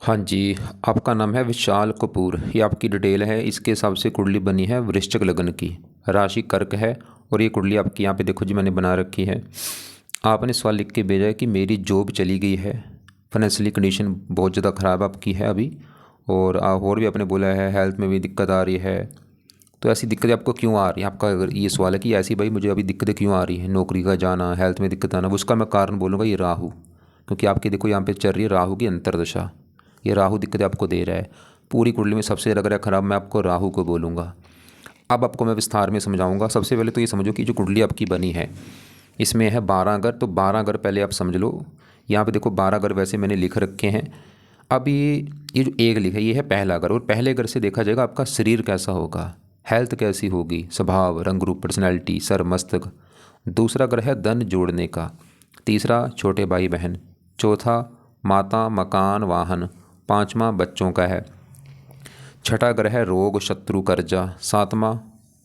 हाँ जी, आपका नाम है विशाल कपूर। ये आपकी डिटेल है। इसके हिसाब से कुंडली बनी है वृश्चिक लगन की, राशि कर्क है। और ये कुंडली आपकी यहाँ पे देखो जी, मैंने बना रखी है। आपने सवाल लिख के भेजा है कि मेरी जॉब चली गई है, फाइनेंशियली कंडीशन बहुत ज़्यादा ख़राब आपकी है अभी। और भी आपने बोला है हेल्थ में भी दिक्कत आ रही है। तो ऐसी दिक्कतें आपको क्यों आ रही हैं? आपका अगर ये सवाल है कि ऐसी भाई मुझे अभी दिक्कतें क्यों आ रही हैं, नौकरी का जाना, हेल्थ में दिक्कत आना, उसका मैं कारण बोलूँगा ये राहु। क्योंकि आपके देखो यहाँ पे चल रही है राहु की अंतर्दशा। ये राहु दिक्कतें आपको दे रहा है। पूरी कुंडली में सबसे ज़्यादा अगर ख़राब मैं आपको राहु को बोलूँगा। अब आपको मैं विस्तार में समझाऊंगा। सबसे पहले तो ये समझो कि जो कुंडली आपकी बनी है इसमें है 12 घर। तो 12 घर पहले आप समझ लो। यहाँ पे देखो 12 घर वैसे मैंने लिख रखे हैं। अब ये जो एक लिखा है ये है पहला घर। और पहले घर से देखा जाएगा आपका शरीर कैसा होगा, हेल्थ कैसी होगी, स्वभाव, रंग रूप, पर्सनैलिटी, सर मस्तक। दूसरा घर है धन जोड़ने का। तीसरा छोटे भाई बहन। चौथा माता, मकान, वाहन। पांचवा बच्चों का है। छठा घर है रोग, शत्रु, कर्जा। सातवां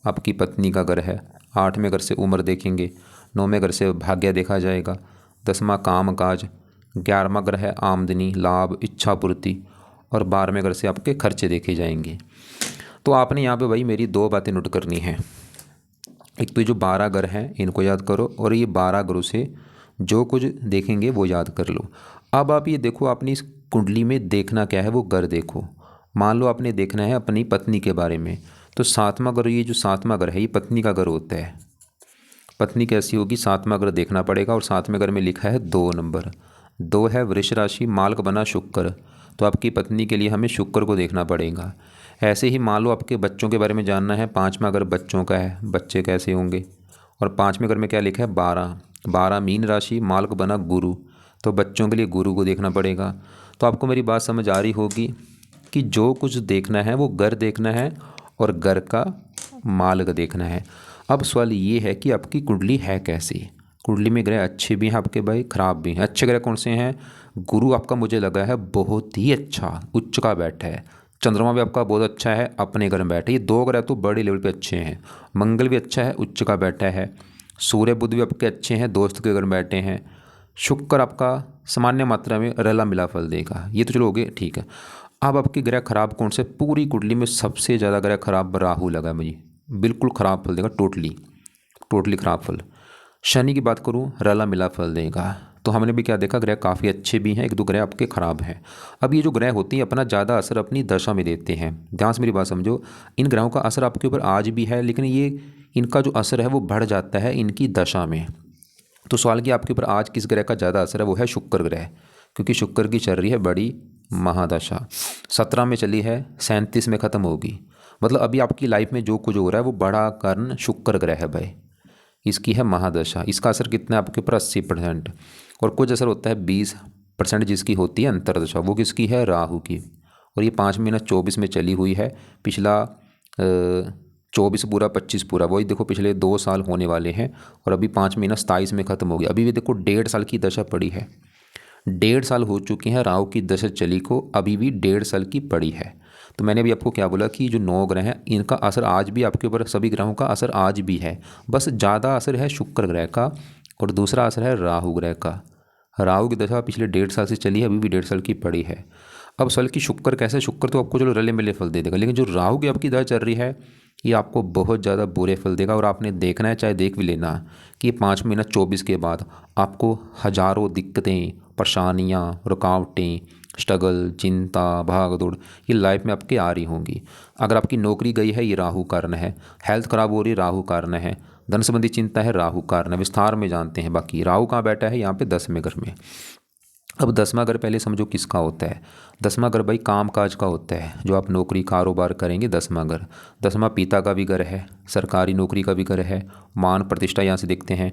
आपकी पत्नी का घर है। आठवें घर से उम्र देखेंगे। नौवें घर से भाग्य देखा जाएगा। 10वां काम काज। 11वां घर है आमदनी, लाभ, इच्छा पूर्ति। और 12वें घर से आपके खर्चे देखे जाएंगे। तो आपने यहाँ पे भाई मेरी दो बातें नोट करनी है। एक तो ये जो 12 घर हैं इनको याद करो, और ये 12 घरों से जो कुछ देखेंगे वो याद कर लो। अब आप ये देखो, आपने इस कुंडली में देखना क्या है वो घर देखो। मान लो आपने देखना है अपनी पत्नी के बारे में, तो 7वां घर, ये जो 7वां घर है ये पत्नी का घर होता है। पत्नी कैसी होगी, 7वां घर देखना पड़ेगा। और 7वें घर में लिखा है 2 नंबर। 2 है वृष राशि, मालक बना शुक्र। तो आपकी पत्नी के लिए हमें शुक्र को देखना पड़ेगा। ऐसे ही मान लो आपके बच्चों के बारे में जानना है, 5वां घर बच्चों का है, बच्चे कैसे होंगे। और 5वें घर में क्या लिखा है 12। 12 मीन राशि, मालक बना गुरु। तो बच्चों के लिए गुरु को देखना पड़ेगा। तो आपको मेरी बात समझ आ रही होगी कि जो कुछ देखना है वो घर देखना है और घर का मालक देखना है। अब सवाल ये है कि आपकी कुंडली है कैसी। कुंडली में ग्रह अच्छे भी हैं आपके भाई, खराब भी हैं। अच्छे ग्रह कौन से हैं? गुरु आपका मुझे लगा है बहुत ही अच्छा, उच्च का बैठा है। चंद्रमा भी आपका बहुत अच्छा है, अपने घर में बैठे। ये 2 ग्रह तो बड़े लेवल पे अच्छे हैं। मंगल भी अच्छा है, उच्च का बैठा है। सूर्य बुध भी आपके अच्छे हैं, दोस्त के घर में बैठे हैं। शुक्र आपका सामान्य मात्रा में रला मिला फल देगा। ये तो चलो हो गए, ठीक है। अब आपके ग्रह खराब कौन से? पूरी कुंडली में सबसे ज़्यादा ग्रह खराब राहु लगा है मुझे। बिल्कुल खराब फल देगा, टोटली टोटली खराब फल। शनि की बात करूं, रला मिला फल देगा। तो हमने भी क्या देखा, ग्रह काफ़ी अच्छे भी हैं, एक दो ग्रह आपके खराब हैं। अब ये जो ग्रह होती हैं अपना ज़्यादा असर अपनी दशा में देते हैं। ध्यान से मेरी बात समझो। इन ग्रहों का असर आपके ऊपर आज भी है, लेकिन ये इनका जो असर है वो बढ़ जाता है इनकी दशा में। तो सवाल कि आपके ऊपर आज किस ग्रह का ज़्यादा असर है, वो है शुक्र ग्रह। क्योंकि शुक्र की चल रही है बड़ी महादशा। 17 में चली है, 37 में ख़त्म होगी। मतलब अभी आपकी लाइफ में जो कुछ हो रहा है वो बड़ा कारण शुक्र ग्रह है भाई। इसकी है महादशा। इसका असर कितना है आपके ऊपर? 80%। और कुछ असर होता है 20% जिसकी होती है अंतर्दशा। वो किसकी है? राहु की। और ये 5 महीना 24 में चली हुई है। पिछला 24 पूरा 25 पूरा, वही देखो पिछले 2 साल होने वाले हैं। और अभी 5 महीना 27 में ख़त्म हो गया। अभी भी देखो 1.5 साल की दशा पड़ी है। 1.5 साल हो चुके हैं राहु की दशा चली को, अभी भी 1.5 साल की पड़ी है। तो मैंने अभी आपको क्या बोला कि जो 9 ग्रह हैं इनका असर आज भी आपके ऊपर, सभी ग्रहों का असर आज भी है। बस ज़्यादा असर है शुक्र ग्रह का और दूसरा असर है राहु ग्रह का। राहु की दशा पिछले 1.5 साल से चली है, अभी भी 1.5 साल की पड़ी है। अब साल की शुक्र कैसे? शुक्र तो आपको चलो रले मिले फल दे देगा, लेकिन जो राहु की आपकी दशा चल रही है ये आपको बहुत ज़्यादा बुरे फल देगा। और आपने देखना है, चाहे देख भी लेना, कि 5 महीना 24 के बाद आपको हजारों दिक्कतें, परेशानियाँ, रुकावटें, स्ट्रगल, चिंता, भाग दौड़ ये लाइफ में आपके आ रही होंगी। अगर आपकी नौकरी गई है ये राहु कारण है। हेल्थ खराब हो रही है राहु कारण है। धन संबंधी चिंता है राहु कारण है। विस्तार में जानते हैं। बाकी राहु कहाँ बैठा है? यहाँ पे 10वें घर में। अब 10वां घर पहले समझो किसका होता है। 10वां घर भाई काम काज का होता है, जो आप नौकरी कारोबार करेंगे 10वां घर। 10वां पिता का भी घर है, सरकारी नौकरी का भी घर है। मान प्रतिष्ठा यहाँ से देखते हैं,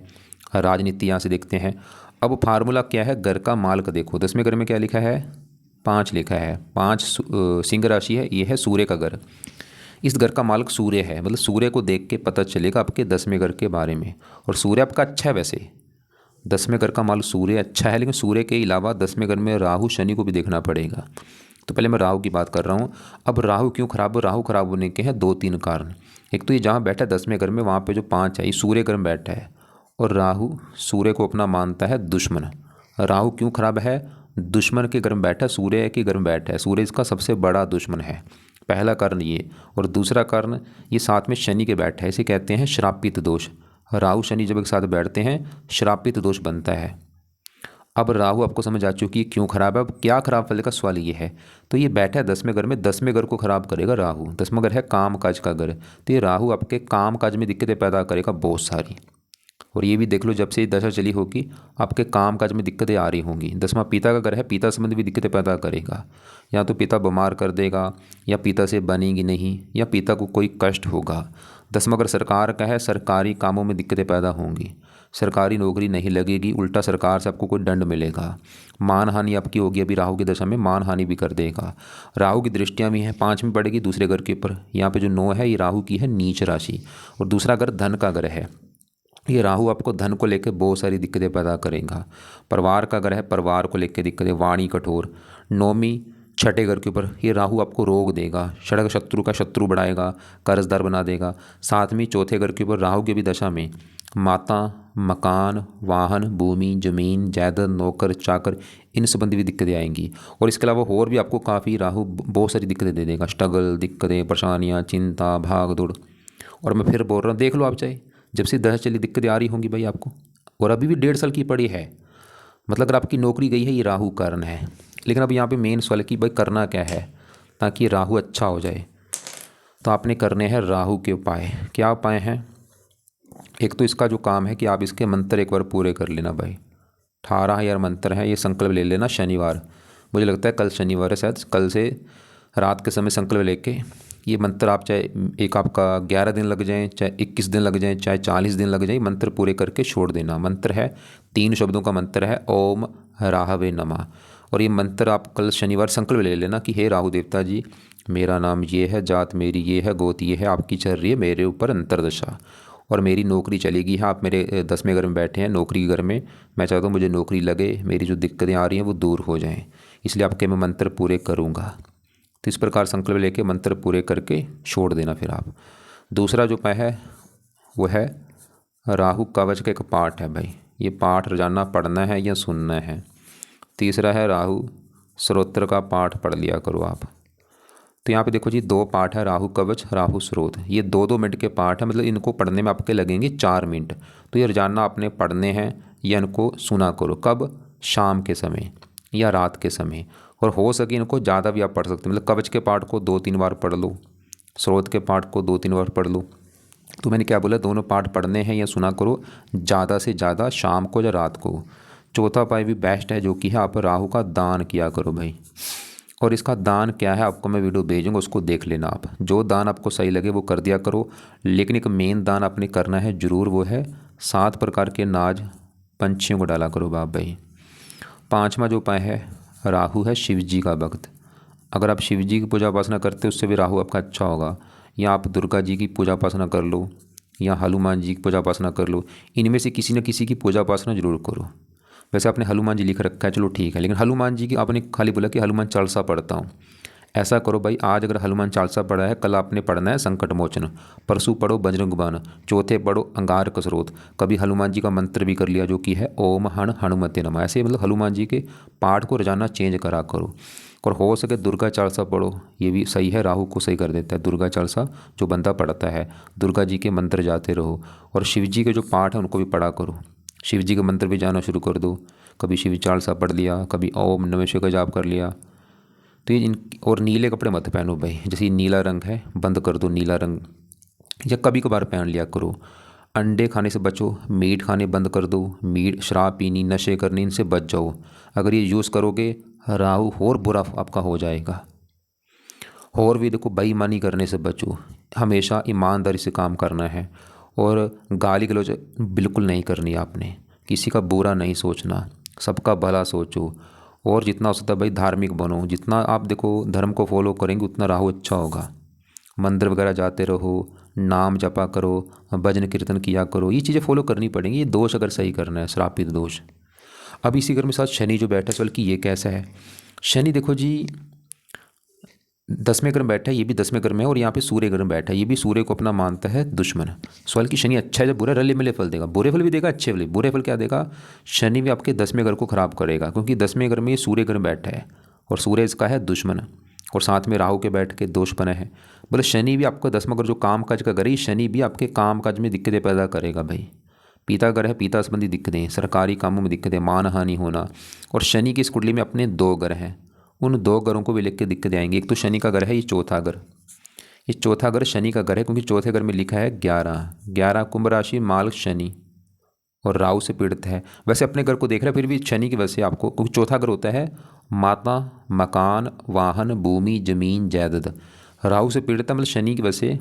राजनीति यहाँ से देखते हैं। अब फार्मूला क्या है? घर का मालक देखो। 10वें घर में क्या लिखा है? 5 लिखा है। 5 सिंह राशि है, ये है सूर्य का घर। इस घर का मालक सूर्य है। मतलब सूर्य को देख के पता चलेगा आपके 10वें घर के बारे में। और सूर्य आपका अच्छा है वैसे। 10वें घर का मालक सूर्य अच्छा है, लेकिन सूर्य के अलावा 10वें घर में राहु शनि को भी देखना पड़ेगा। तो पहले मैं राहु की बात कर रहा हूँ। अब राहु क्यों खराब हो? राहु खराब होने के हैं 2-3 कारण। एक तो ये जहाँ बैठा है 10वें घर में, वहाँ पे जो 5 है ये सूर्य घर में बैठा है। और राहु सूर्य को अपना मानता है दुश्मन। राहु क्यों खराब है? दुश्मन के घर में बैठा, सूर्य के घर में बैठा है, सूर्य इसका सबसे बड़ा दुश्मन है, पहला कारण ये। और दूसरा कारण ये साथ में शनि के बैठा है, इसे कहते हैं श्रापित दोष। राहु शनि जब एक साथ बैठते हैं श्रापित दोष बनता है। अब राहु आपको समझ आ चुकी है क्यों खराब है। अब क्या खराब वाले का सवाल ये है। तो ये बैठा है 10वें घर में, 10वें घर को खराब करेगा राहु। 10वां घर है काम काज का घर, तो ये राहु आपके काम काज में दिक्कतें पैदा करेगा बहुत सारी। और ये भी देख लो जब से ये दशा चली होगी आपके काम काज में दिक्कतें आ रही होंगी। 10वां पिता का घर है, पिता संबंधी भी दिक्कतें पैदा करेगा। या तो पिता बीमार कर देगा, या पिता से बनेगी नहीं, या पिता को कोई कष्ट होगा। 10वां घर सरकार का है, सरकारी कामों में दिक्कतें पैदा होंगी, सरकारी नौकरी नहीं लगेगी, उल्टा सरकार से आपको कोई दंड मिलेगा, मान हानि आपकी होगी। अभी राहु की दशा में मान हानि भी कर देगा। राहु की दृष्टियाँ भी हैं, 5 में पड़ेगी दूसरे घर के ऊपर। यहाँ पे जो 9 है ये राहु की है नीच राशि। और दूसरा घर धन का घर है, ये राहु आपको धन को लेकर बहुत सारी दिक्कतें पैदा करेगा। परिवार का घर है, परिवार को लेकर दिक्कतें, वाणी कठोर। 9वीं 6ठे घर के ऊपर ये राहु आपको रोग देगा, सड़क शत्रु का शत्रु बढ़ाएगा, कर्जदार बना देगा। 7वीं 4थे घर के ऊपर राहु की भी दशा में माता, मकान, वाहन, भूमि, जमीन, जायदाद, नौकर चाकर, इन संबंधी भी दिक्कतें आएंगी। और इसके अलावा और भी आपको काफ़ी राहु बहुत सारी दिक्कतें दे देगा, स्ट्रगल, दिक्कतें, परेशानियाँ, चिंता, भाग दौड़। और मैं फिर बोल रहा हूँ, देख लो आप चाहे जब से दशा चली दिक्कतें आ रही होंगी भाई आपको, और अभी भी 1.5 साल की पड़ी है। मतलब अगर आपकी नौकरी गई है ये राहु कारण है। लेकिन अब यहाँ पे मेन सवाल है कि भाई करना क्या है ताकि राहु अच्छा हो जाए। तो आपने करने हैं राहु के उपाय। क्या उपाय हैं? एक तो इसका जो काम है कि आप इसके मंत्र एक बार पूरे कर लेना भाई। 18,000 मंत्र हैं, ये संकल्प ले लेना शनिवार। मुझे लगता है कल शनिवार है शायद, कल से रात के समय संकल्प लेके ये मंत्र आप चाहे एक आपका 11 दिन लग जाएं, चाहे 21 दिन लग जाएं, चाहे 40 दिन लग जाएं, मंत्र पूरे करके छोड़ देना। मंत्र है 3 शब्दों का मंत्र है, ओम राहवे नमः। और ये मंत्र आप कल शनिवार संकल्प ले लेना कि हे राहु देवता जी, मेरा नाम ये है, जात मेरी ये है, गोत ये है, आपकी चल रही है मेरे ऊपर अंतरदशा और मेरी नौकरी चलेगी। हाँ, आप मेरे 10वें घर में बैठे हैं, नौकरी के घर में, मैं चाहता हूँ मुझे नौकरी लगे, मेरी जो दिक्कतें आ रही हैं वो दूर हो जाएं, इसलिए आपके मैं मंत्र पूरे करूँगा। तो इस प्रकार संकल्प लेके मंत्र पूरे करके छोड़ देना फिर आप। दूसरा जो उपाय है वो है राहु कवच का एक पाठ है भाई, ये पाठ रोजाना पढ़ना है या सुनना है। तीसरा है राहु स्रोत्र का पाठ पढ़ लिया करो आप। तो यहाँ पे देखो जी 2 पाठ है, राहु कवच, राहु स्रोत। ये 2-2 मिनट के पाठ है, मतलब इनको पढ़ने में आपके लगेंगे 4 मिनट। तो ये रोजाना आपने पढ़ने हैं या इनको सुना करो। कब? शाम के समय या रात के समय। और हो सके इनको ज़्यादा भी आप पढ़ सकते हैं, मतलब कवच के पाठ को 2-3 बार पढ़ लो, स्रोत के पाठ को 2-3 बार पढ़ लो। तो मैंने क्या बोला, दोनों पाठ पढ़ने हैं या सुना करो, ज़्यादा से ज़्यादा शाम को या रात को। चौथा उपाय भी बेस्ट है, जो कि है आप राहु का दान किया करो भाई। और इसका दान क्या है आपको मैं वीडियो भेजूँगा, उसको देख लेना आप। जो दान आपको सही लगे वो कर दिया करो, लेकिन एक मेन दान आपने करना है ज़रूर, वो है 7 प्रकार के नाज पंछियों को डाला करो बाप भाई। 5वां जो उपाय है, राहु है शिव जी का भक्त। अगर आप शिव जी की पूजा उपासना करते हो उससे भी राहु आपका अच्छा होगा। या आप दुर्गा जी की पूजा उपासना कर लो, या हनुमान जी की पूजा उपासना कर लो। इनमें से किसी न किसी की पूजा उपासना जरूर करो। वैसे आपने हनुमान जी लिख रखा है, चलो ठीक है, लेकिन हनुमान जी की आपने खाली बोला कि हनुमान चालीसा पढ़ता हूँ। ऐसा करो भाई, आज अगर हनुमान चालीसा पढ़ा है, कल आपने पढ़ना है संकट मोचन, परसों पढ़ो बजरंग बाण, चौथे पढ़ो अंगारक स्रोत, कभी हनुमान जी का मंत्र भी कर लिया जो कि है ओम हण हनुमते नमः। ऐसे मतलब हनुमान जी के पाठ को रोजाना चेंज करा करो। और हो सके दुर्गा चालीसा पढ़ो, ये भी सही है, राहु को सही कर देता है। दुर्गा चालीसा जो बंदा पढ़ता है, दुर्गा जी के मंत्र जाते रहो। और शिव जी के जो पाठ है उनको भी पढ़ा करो, शिव जी के मंत्र भी जाना शुरू कर दो। कभी शिव चालीसा पढ़ लिया, कभी ओम नमः शिवाय का जाप कर लिया। तो ये और नीले कपड़े मत पहनो भाई, जैसे नीला रंग है बंद कर दो, नीला रंग या कभी कभार पहन लिया करो। अंडे खाने से बचो, मीट खाने बंद कर दो, मीट, शराब पीनी, नशे करने, इनसे बच जाओ। अगर ये यूज़ करोगे राहु और बुरा आपका हो जाएगा। और भी देखो, बेईमानी करने से बचो, हमेशा ईमानदारी से काम करना है। और गाली गलौज बिल्कुल नहीं करनी आपने, किसी का बुरा नहीं सोचना, सबका भला सोचो। और जितना हो सकता है भाई धार्मिक बनो, जितना आप देखो धर्म को फॉलो करेंगे उतना राहु अच्छा होगा। मंदिर वगैरह जाते रहो, नाम जपा करो, भजन कीर्तन किया करो, ये चीज़ें फॉलो करनी पड़ेंगी। ये दोष अगर सही करना है, श्रापित दोष। अब इसी घर में साथ शनि जो बैठा है, बल्कि ये कैसा है शनि, देखो जी 10वें घर में बैठा है, ये भी 10वें घर में है, और यहाँ पे सूर्य घर में बैठा है, ये भी सूर्य को अपना मानता है दुश्मन। सवाल कि शनि अच्छा है जब बुरा, रले मिले फल देगा, बुरे फल भी देगा अच्छे फल। बुरे फल क्या देगा? शनि भी आपके 10वें घर को खराब करेगा, क्योंकि 10वें घर में ये सूर्य घर में बैठा है और सूर्य इसका है दुश्मन, और साथ में राहु के बैठ के दोष बने हैं। बोले शनि भी आपको 10वां घर जो काम काज का घर है, शनि भी आपके काम काज में दिक्कतें पैदा करेगा भाई। पिता घर है, पिता संबंधी दिक्कतें, सरकारी कामों में दिक्कतें, मान हानि होना। और शनि की इस कुंडली में अपने 2 घर हैं, उन 2 घरों को भी लेकर के दिक्कतें आएंगी। एक तो शनि का घर है ये चौथा घर, ये चौथा घर शनि का घर है, क्योंकि चौथे घर में लिखा है 11 कुंभ राशि, माल शनि और राहु से पीड़ित है। वैसे अपने घर को देख रहा है, फिर भी शनि की वजह से आपको, क्योंकि चौथा घर होता है माता, मकान, वाहन, भूमि, जमीन, जायदाद। राहु से पीड़ित है, मतलब शनि की वजह से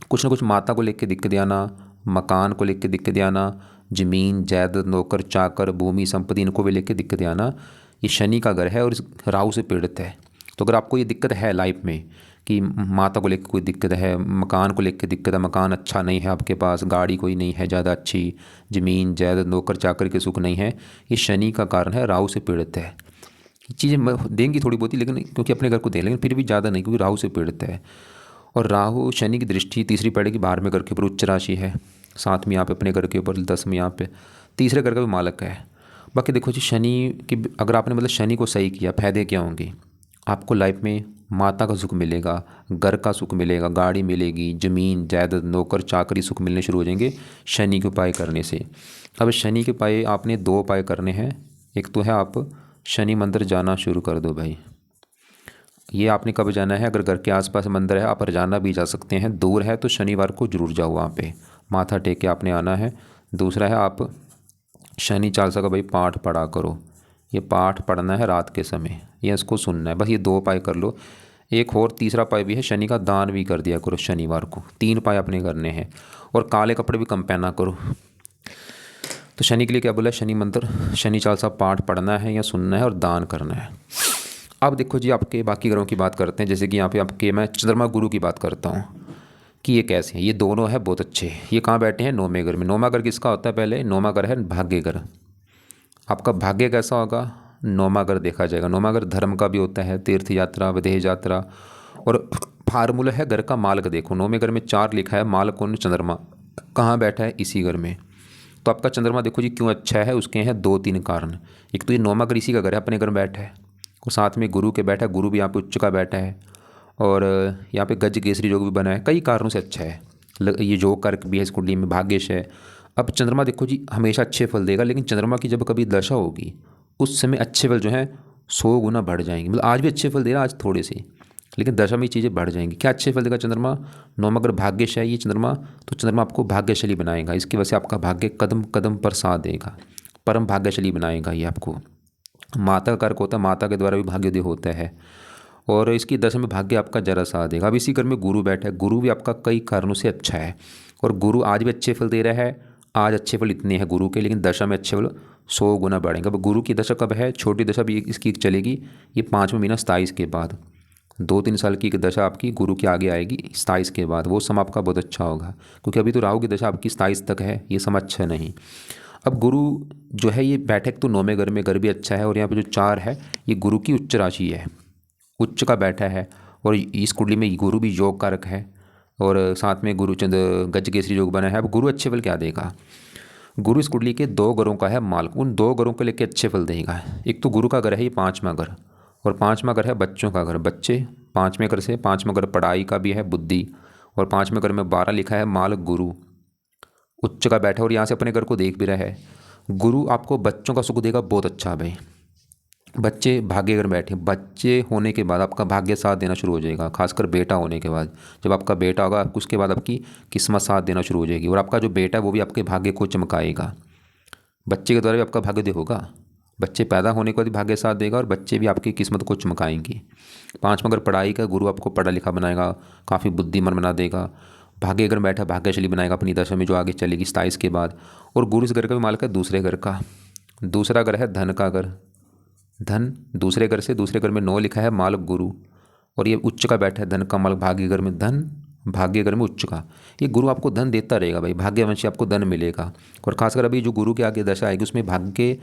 कुछ ना कुछ माता को लेकर दिक्कतें आना, मकान को लेकर दिक्कतें आना, जमीन, जायदाद, नौकर चाकर, भूमि, संपत्ति, इनको भी लेकर दिक्कतें आना। ये शनि का घर है और इस राहु से पीड़ित है। तो अगर आपको ये दिक्कत है लाइफ में कि माता को लेकर कोई दिक्कत है, मकान को लेकर दिक्कत है, मकान अच्छा नहीं है आपके पास, गाड़ी कोई नहीं है ज़्यादा अच्छी, ज़मीन जायदाद, नौकर चाकर के सुख नहीं है, ये शनि का कारण है, राहु से पीड़ित है। चीज़ें देंगी थोड़ी बहुत ही, लेकिन क्योंकि अपने घर को दे, लेकिन फिर भी ज़्यादा नहीं, क्योंकि राहु से पीड़ित है। और राहु शनि की दृष्टि तीसरी पड़ेगी 12वें घर के ऊपर, उच्च राशि है, साथ में यहाँ पे अपने घर के ऊपर 10 में, यहाँ पे तीसरे घर का भी मालक है। बाकी देखो जी, शनि की अगर आपने मतलब शनि को सही किया, फायदे क्या होंगे? आपको लाइफ में माता का सुख मिलेगा, घर का सुख मिलेगा, गाड़ी मिलेगी, ज़मीन जायदाद, नौकर चाकरी, सुख मिलने शुरू हो जाएंगे शनि के उपाय करने से। अब शनि के उपाय आपने 2 उपाय करने हैं। एक तो है आप शनि मंदिर जाना शुरू कर दो भाई। ये आपने कब जाना है? अगर घर के आसपास मंदिर है आप रोजाना भी जा सकते हैं, दूर है तो शनिवार को जरूर जाओ, वहाँ पे माथा टेक के आपने आना है। दूसरा है आप शनि चालीसा का भाई पाठ पढ़ा करो, ये पाठ पढ़ना है रात के समय, ये इसको सुनना है, बस ये 2 उपाय कर लो। एक और तीसरा उपाय भी है, शनि का दान भी कर दिया करो शनिवार को। 3 उपाय आपने करने हैं, और काले कपड़े भी कम पहना करो। तो शनि के लिए क्या बोला? शनि मंत्र, शनि चालीसा पाठ पढ़ना है या सुनना है और दान करना है। अब देखो जी, आपके बाकी ग्रहों की बात करते हैं। जैसे कि यहाँ पे आपके मैं चंद्रमा गुरु की बात करता हूँ कि ये कैसे हैं। ये दोनों है बहुत अच्छे। ये कहाँ बैठे हैं? 9वें घर में। 9वां घर किसका होता है? पहले 9वां घर है भाग्य घर। आपका भाग्य कैसा होगा? 9वां घर देखा जाएगा। 9वां घर धर्म का भी होता है, तीर्थ यात्रा, विदेश यात्रा, और फार्मूला है घर का मालक। देखो 9वें घर में 4 लिखा है, मालक कौन? चंद्रमा। कहाँ बैठा है? इसी घर में। तो आपका चंद्रमा देखो जी क्यों अच्छा है, उसके हैं 2-3 कारण। एक तो ये 9वां घर इसी का घर है, अपने घर में बैठा है, और साथ में गुरु के बैठा है, गुरु भी यहाँ पे उच्च का बैठा है, और यहाँ पे गज केसरी योग भी बना है, कई कारणों से अच्छा है। ये योग कारक भी है इस कुंडली में, भाग्यश है। अब चंद्रमा देखो जी हमेशा अच्छे फल देगा, लेकिन चंद्रमा की जब कभी दशा होगी उस समय अच्छे फल जो हैं 100 गुना बढ़ जाएंगे। मतलब आज भी अच्छे फल दे रहा है, आज थोड़े से, लेकिन दशा में ये चीज़ें बढ़ जाएंगी। क्या अच्छे फल देगा चंद्रमा? 9वां अगर भाग्यश है ये चंद्रमा, तो चंद्रमा आपको भाग्यशाली बनाएगा। इसकी वजह से आपका भाग्य कदम कदम पर साथ देगा, परम भाग्यशाली बनाएगा ये आपको। माता का कारक होता है, माता के द्वारा भी भाग्योदय होता है, और इसकी दशा में भाग्य आपका जरा साथ देगा। अब इसी घर में गुरु बैठा है, गुरु भी आपका कई कारणों से अच्छा है, और गुरु आज भी अच्छे फल दे रहा है। आज अच्छे फल इतने हैं गुरु के, लेकिन दशा में अच्छे फल 100 गुना बढ़ेंगे। अब गुरु की दशा कब है? छोटी दशा भी इसकी चलेगी, ये 5वें महीना 27 के बाद। 2-3 साल की दशा आपकी गुरु की आगे आएगी 27 के बाद, वो समय आपका बहुत अच्छा होगा, क्योंकि अभी तो राहु की दशा आपकी 27 तक है, ये समय अच्छा नहीं। अब गुरु जो है ये बैठक तो 9वें घर में, घर भी अच्छा है, और यहाँ पे जो 4 है ये गुरु की उच्च राशि है, उच्च का बैठा है, और इस कुंडली में गुरु भी योग कारक है, और साथ में गुरु चंद गज केसरी योग बना है। अब गुरु अच्छे फल क्या देगा? गुरु इस कुंडली के 2 घरों का है मालिक, उन 2 घरों को लेकर अच्छे फल देगा। एक तो गुरु का घर है ये 5वां घर, और 5वां घर है बच्चों का घर। बच्चे 5वें घर से, 5वां घर पढ़ाई का भी है, बुद्धि, और 5वें घर में 12 लिखा है मालक गुरु, उच्च का बैठा, और यहाँ से अपने घर को देख भी रहा है। गुरु आपको बच्चों का सुख देगा, बहुत अच्छा भाई। बच्चे भाग्य घर बैठे, बच्चे होने के बाद आपका भाग्य साथ देना शुरू हो जाएगा, खासकर बेटा होने के बाद। जब आपका बेटा होगा उसके बाद आपकी किस्मत साथ देना शुरू हो जाएगी, और आपका जो बेटा है वो भी आपके भाग्य को चमकाएगा। बच्चे के द्वारा भी आपका भाग्य होगा, बच्चे पैदा होने के बाद भी भाग्य साथ देगा, और बच्चे भी आपकी किस्मत को चमकाएंगे। 5वां घर पढ़ाई का, गुरु आपको पढ़ा लिखा बनाएगा, काफ़ी बुद्धिमान बना देगा। भाग्य घर बैठा भाग्यशाली बनाएगा अपनी दशा में जो आगे चलेगी 27 के बाद। और गुरु इस घर का भी मालिक है दूसरे घर का। दूसरा घर है धन का घर, धन दूसरे घर से, दूसरे घर में 9 लिखा है मालक गुरु, और ये उच्च का बैठा है धन का मालक, भाग्य घर में धन, भाग्य घर में उच्च का। ये गुरु आपको धन देता रहेगा भाई, भाग्यवंशी आपको धन मिलेगा। और खासकर अभी जो गुरु के आगे दशा आएगी उसमें भाग्य,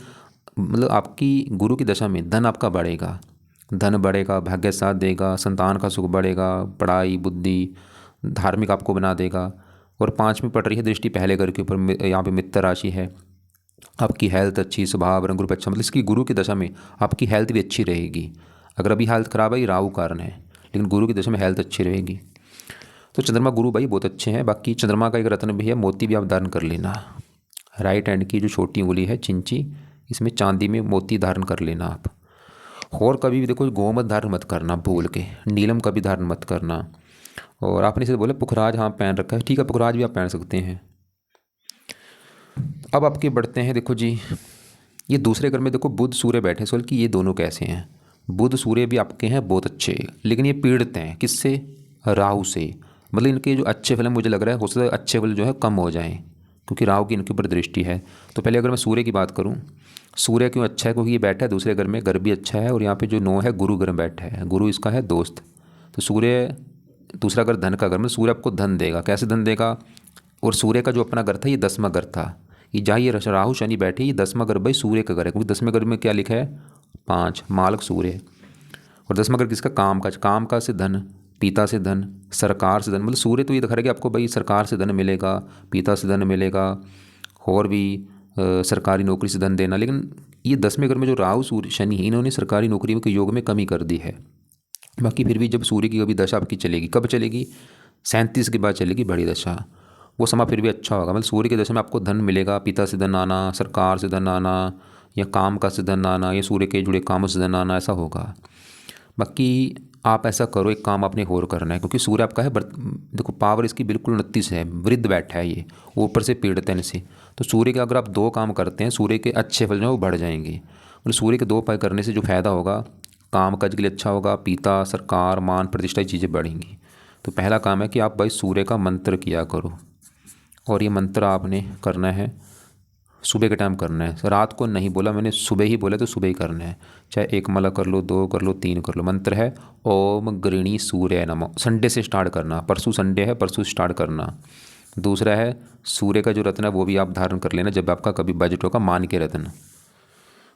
मतलब आपकी गुरु की दशा में धन आपका बढ़ेगा, धन बढ़ेगा, भाग्य साथ देगा, संतान का सुख बढ़ेगा, पढ़ाई बुद्धि धार्मिक आपको बना देगा। और 5 में पड़ रही है दृष्टि पहले घर के ऊपर, यहाँ पे मित्र राशि है। आपकी हेल्थ अच्छी, स्वभाव रंग रूप अच्छा, मतलब इसकी गुरु की दशा में आपकी हेल्थ भी अच्छी रहेगी। अगर अभी हेल्थ खराब है ये राहु कारण है, लेकिन गुरु की दशा में हेल्थ अच्छी रहेगी। तो चंद्रमा गुरु भाई बहुत अच्छे हैं। बाकी चंद्रमा का एक रत्न भी है, मोती भी आप धारण कर लेना। राइट हैंड की जो छोटी उंगली है चिंची, इसमें चांदी में मोती धारण कर लेना आप। और कभी भी देखो गोमत धारण मत करना भूल के, नीलम का भी धारण मत करना। और आपने इसे बोला पुखराज, हाँ पहन रखा है, ठीक है पुखराज भी आप पहन सकते हैं। अब आपके बढ़ते हैं, देखो जी ये दूसरे घर में देखो बुध सूर्य बैठे, सवाल कि ये दोनों कैसे हैं। बुध सूर्य भी आपके हैं बहुत अच्छे, लेकिन ये पीड़ित हैं किससे, राहु से। मतलब इनके जो अच्छे फल मुझे लग रहा है हो सकता है अच्छे फल जो है कम हो जाएं, क्योंकि राहु की इनके ऊपर दृष्टि है। तो पहले अगर मैं सूर्य की बात करूँ, सूर्य क्यों अच्छा है, क्योंकि ये बैठा है दूसरे घर में, घर भी अच्छा है। और यहाँ पे जो 9 है गुरु घर में बैठा है, गुरु इसका है दोस्त। तो सूर्य दूसरा घर धन का घर में, सूर्य आपको धन देगा। कैसे धन देगा, और सूर्य का जो अपना घर था ये 10वां घर था, ये जहाँ ये राहु शनि बैठे ये 10वां घर भाई सूर्य का घर है, क्योंकि 10वें घर में क्या लिखा है 5 मालक सूर्य। और 10वां घर किसका, काम का से धन, पिता से धन, सरकार से धन। मतलब सूर्य तो ये दिखा रहा है कि आपको भाई सरकार से धन मिलेगा, पिता से धन मिलेगा, और भी सरकारी नौकरी से धन देना। लेकिन ये 10वें घर में जो राहु सूर्य शनि है, इन्होंने सरकारी नौकरी के योग में कमी कर दी है। बाकी फिर भी जब सूर्य की कभी दशा आपकी चलेगी, कब चलेगी, 37 के बाद चलेगी बड़ी दशा, वो समय फिर भी अच्छा होगा। मतलब सूर्य की दशा में आपको धन मिलेगा, पिता से धन आना, सरकार से धन आना, या काम का से धन आना, या सूर्य के जुड़े कामों से धन आना, ऐसा होगा। बाकी आप ऐसा करो, एक काम आपने और करना है, क्योंकि सूर्य आपका है देखो पावर इसकी बिल्कुल 29 है, वृद्ध बैठा है ये, ऊपर से पीड़ित है इनसे। तो सूर्य के अगर आप 2 काम करते हैं, सूर्य के अच्छे फल जो है वो बढ़ जाएंगे। मतलब सूर्य के 2 उपाय करने से जो फायदा होगा, काम काज के लिए अच्छा होगा, पिता सरकार मान प्रतिष्ठा चीज़ें बढ़ेंगी। तो पहला काम है कि आप भाई सूर्य का मंत्र किया करो, और ये मंत्र आपने करना है सुबह के टाइम करना है, रात को नहीं बोला मैंने, सुबह ही बोला तो सुबह ही करना है। चाहे 1 माला कर लो, 2 कर लो, 3 कर लो। मंत्र है ओम गृणी सूर्य नमः। संडे से स्टार्ट करना, परसों संडे है, परसों स्टार्ट करना। दूसरा है सूर्य का जो रत्न है वो भी आप धारण कर लेना, जब आपका कभी बजट होगा मान के रत्न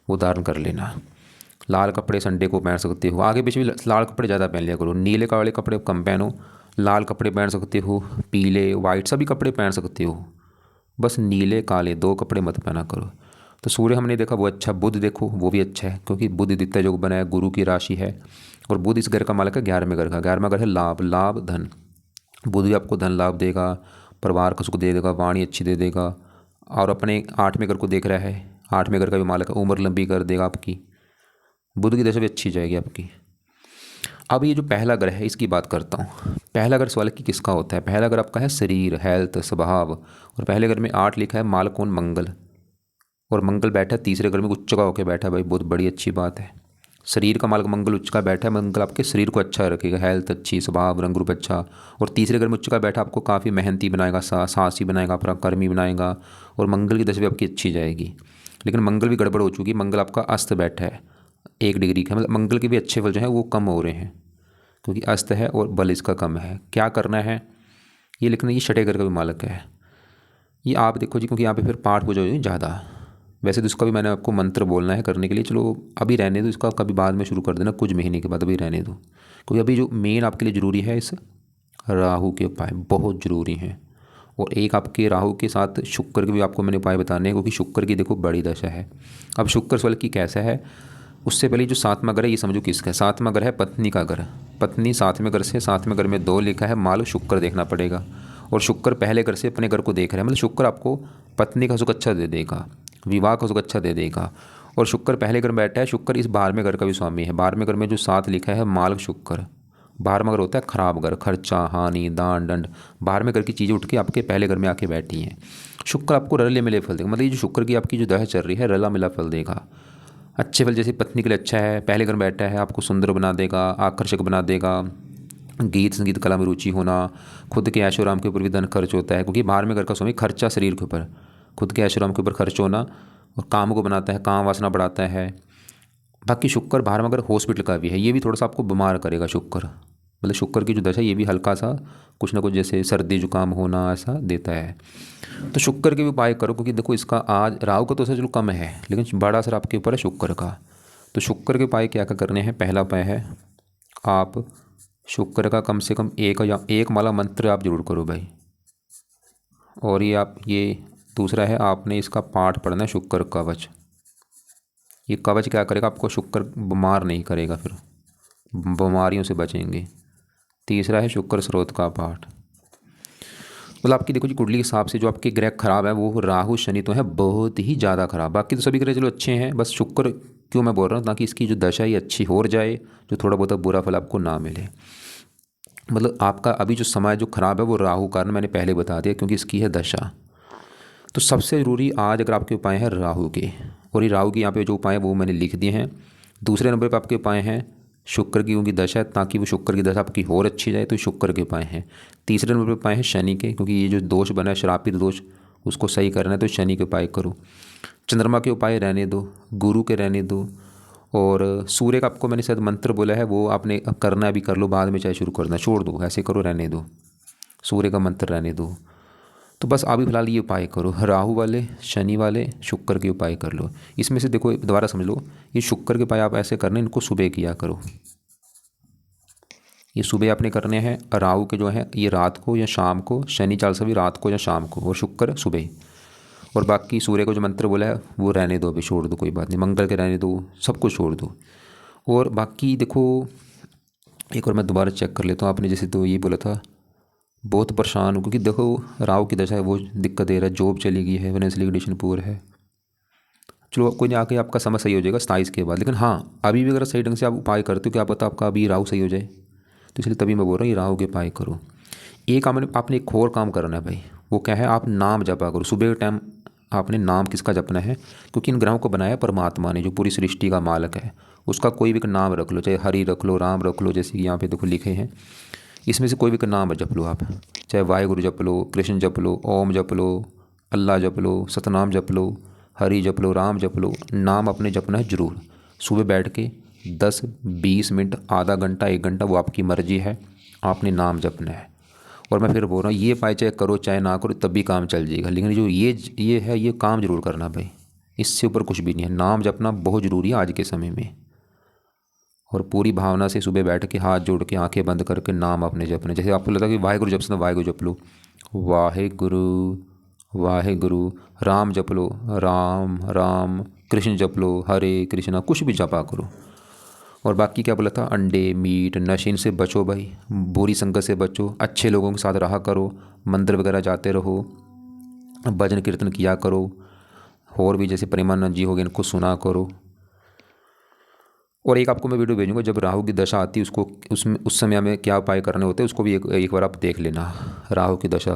वो धारण कर लेना। लाल कपड़े संडे को पहन सकते हो, आगे पीछे भी लाल कपड़े ज़्यादा पहन लिया करो, नीले वाले कपड़े कम पहनो, लाल कपड़े पहन सकते हो, पीले वाइट सभी कपड़े पहन सकते हो, बस नीले काले 2 कपड़े मत पहना करो। तो सूर्य हमने देखा वो अच्छा, बुध देखो वो भी अच्छा है, क्योंकि बुध द्वितीय योग बनाया, गुरु की राशि है। और बुध इस घर का मालिक है 11वें घर का, 11वां घर है लाभ, लाभ धन। बुध भी आपको धन लाभ देगा, परिवार को सुख दे देगा, वाणी अच्छी दे देगा। और अपने 8वें घर को देख रहा है, 8वें घर का भी मालिक है, उम्र लंबी कर देगा आपकी, बुध की दशा भी अच्छी जाएगी आपकी। अब ये जो पहला ग्रह है इसकी बात करता हूँ। पहला ग्रह सवाल की किसका होता है, पहला ग्रह आपका है शरीर, हेल्थ, स्वभाव। और पहले घर में 8 लिखा है मालकोन मंगल, और मंगल बैठा है तीसरे घर में उच्च का होकर बैठा है भाई, बहुत बड़ी अच्छी बात है। शरीर का मालक मंगल उच्च का बैठा है, मंगल आपके शरीर को अच्छा रखेगा, हेल्थ अच्छी, स्वभाव रंग रूप अच्छा। और तीसरे घर में उच्च का बैठा आपको काफ़ी मेहनती बनाएगा, साहसी बनाएगा, पराक्रमी बनाएगा। और मंगल की दशा भी आपकी अच्छी जाएगी। लेकिन मंगल भी गड़बड़ हो चुकी है, मंगल आपका अस्त बैठा है 1 डिग्री का, मतलब मंगल के भी अच्छे फल जो हैं वो कम हो रहे हैं, क्योंकि अस्त है और बल इसका कम है। क्या करना है ये लिखना, ये 6ठे घर का भी मालक है। ये आप देखो जी, क्योंकि यहाँ पे फिर पाठ पूजा हो ज़्यादा। वैसे तो इसका भी मैंने आपको मंत्र बोलना है करने के लिए, चलो अभी रहने दो इसका, कभी बाद में शुरू कर देना, कुछ महीने के बाद अभी रहने दो। क्योंकि अभी जो मेन आपके लिए ज़रूरी है, इस राहु के उपाय बहुत ज़रूरी हैं। और एक आपके राहु के साथ शुक्र के भी आपको मैंने उपाय बताने हैं, क्योंकि शुक्र की देखो बड़ी दशा है। अब शुक्र सवाल की कैसा है, उससे पहले जो 7वां घर है ये समझो किसका है। 7वां घर है पत्नी का घर, पत्नी 7वें घर से, 7वें घर में 2 लिखा है माल, शुक्र देखना पड़ेगा। और शुक्र पहले घर से अपने घर को देख रहा है, मतलब शुक्र आपको पत्नी का सुख अच्छा दे देगा, विवाह का सुख अच्छा दे देगा। और शुक्र पहले घर में बैठा है, शुक्र इस 12वें घर का भी स्वामी है। 12वें घर में जो 7 लिखा है माल शुक्र, 12वां घर होता है खराब घर, खर्चा हानि दान दंड। 12वें घर की चीज़ें उठ के आपके पहले घर में आके बैठी हैं। शुक्र आपको रले मिले फल देगा, मतलब ये जो शुक्र की आपकी जो दशा चल रही है रला मिला फल देगा। अच्छे फल जैसे पत्नी के लिए अच्छा है, पहले घर में बैठा है, आपको सुंदर बना देगा, आकर्षक बना देगा। गीत संगीत कला में रुचि होना, खुद के ऐशोराम के ऊपर भी धन खर्च होता है, क्योंकि 12वें घर का स्वामी खर्चा शरीर के ऊपर, खुद के ऐशोराम के ऊपर खर्च होना, और काम को बनाता है, काम वासना बढ़ाता है। बाकी शुक्र 12वां घर हॉस्पिटल का भी है, ये भी थोड़ा सा आपको बीमार करेगा शुक्र, मतलब शुक्र की जो दशा ये भी हल्का सा कुछ ना कुछ जैसे सर्दी जुकाम होना ऐसा देता है। तो शुक्र के भी उपाय करो, क्योंकि देखो इसका आज राहु का तो असर चलो कम है, लेकिन बड़ा असर आपके ऊपर है शुक्र का। तो शुक्र के उपाय क्या क्या करने हैं। पहला उपाय है आप शुक्र का कम से कम एक माला मंत्र आप जरूर करो भाई। और ये दूसरा है आपने इसका पाठ पढ़ना है, शुक्र कवच। ये कवच क्या करेगा, आपको शुक्र बीमार नहीं करेगा, फिर बीमारियों से बचेंगे। तीसरा है शुक्र स्रोत का पाठ। मतलब आपकी देखो जी कुंडली के हिसाब से जो आपके ग्रह खराब है वो राहु शनि तो है बहुत ही ज़्यादा खराब, बाकी तो सभी ग्रह चलो अच्छे हैं, बस शुक्र क्यों मैं बोल रहा हूँ ताकि इसकी जो दशा ही अच्छी हो जाए, जो थोड़ा बहुत बुरा फल आपको ना मिले। मतलब आपका अभी जो समय जो खराब है वो राहु कारण मैंने पहले बता दिया, क्योंकि इसकी है दशा। तो सबसे ज़रूरी आज अगर आपके उपाय हैं राहु के, और ये राहु के यहाँ पे जो उपाय हैं वो मैंने लिख दिए हैं। दूसरे नंबर पे आपके उपाय हैं शुक्र की, उनकी दशा है ताकि वो शुक्र की दशा आपकी और अच्छी जाए, तो शुक्र के उपाय हैं। तीसरे नंबर पे उपाय है शनि के, क्योंकि ये जो दोष बना है श्रापित दोष उसको सही करना है, तो शनि के उपाय करो। चंद्रमा के उपाय रहने दो, गुरु के रहने दो, और सूर्य का आपको मैंने शायद मंत्र बोला है वो आपने करना है, अभी कर लो, बाद में चाहे शुरू करना, छोड़ दो, ऐसे करो, रहने दो, सूर्य का मंत्र रहने दो। तो बस अभी फिलहाल ये उपाय करो, राहु वाले, शनि वाले, शुक्र के उपाय कर लो। इसमें से देखो दोबारा समझ लो, ये शुक्र के उपाय आप ऐसे करने, इनको सुबह किया करो। ये सुबह आपने करने हैं, राहु के जो है ये रात को या शाम को, शनि चालीसा भी रात को या शाम को, और शुक्र सुबह। और बाकी सूर्य को जो मंत्र बोला है वो रहने दो, अभी छोड़ दो, कोई बात नहीं, मंगल के रहने दो, सब कुछ छोड़ दो। और बाकी देखो एक और मैं दोबारा चेक कर लेता हूँ, आपने जैसे तो ये बोला था बहुत परेशान हूँ, क्योंकि देखो राहु की दशा है वो दिक्कत दे रहा है, जॉब चली गई है, फाइनेंशियल कंडीशन पुअर है। चलो कोई नहीं, आके आपका समय सही हो जाएगा 27 के बाद। लेकिन हाँ अभी भी अगर सही ढंग से आप उपाय करते हो, क्या पता आपका अभी राहु सही हो जाए, तो इसलिए तभी मैं बोल रहा हूँ ये राहु के उपाय करो। एक आपने एक और काम करना है भाई, वो क्या है, आप नाम जपा करो सुबह के टाइम। आपने नाम किसका जपना है, क्योंकि इन ग्रहों को बनाया परमात्मा ने जो पूरी सृष्टि का मालिक है, उसका कोई भी नाम रख लो, चाहे हरि रख लो, राम रख लो, जैसे कि यहाँ पे देखो लिखे हैं, इसमें से कोई भी नाम जप लो आप, चाहे वाहिगुरु जप लो, कृष्ण जप लो, ओम जप लो, अल्लाह जप लो, सतनाम जप लो, हरि जप लो, राम जप लो। नाम अपने जपना है जरूर, सुबह बैठ के 10-20 मिनट, आधा घंटा, 1 घंटा, वो आपकी मर्जी है, आपने नाम जपना है। और मैं फिर बोल रहा हूँ ये पाई चाहे करो चाहे ना करो तब भी काम चल जाएगा, लेकिन जो ये है ये काम जरूर करना भाई, इससे ऊपर कुछ भी नहीं है। नाम जपना बहुत ज़रूरी है आज के समय में, और पूरी भावना से सुबह बैठ के हाथ जोड़ के आंखें बंद करके नाम अपने जपने। जैसे आपको लगता है कि वाहिगुरु जप सकते, वाहिगुरु जप लो, वाहिगुरु वाहिगुरु, राम जप लो, राम राम, कृष्ण जप लो, हरे कृष्णा, कुछ भी जपा करो। और बाकी क्या बोला था, अंडे मीट नशे इनसे बचो भाई, बुरी संगत से बचो, अच्छे लोगों के साथ रहा करो, मंदिर वगैरह जाते रहो, भजन कीर्तन किया करो, और भी जैसे प्रेमानंद जी हो गए इनको सुना करो। और एक आपको मैं वीडियो भेजूंगा जब राहु की दशा आती है उसको, उसमें उस समय हमें क्या उपाय करने होते हैं, उसको भी एक बार आप देख लेना, राहु की दशा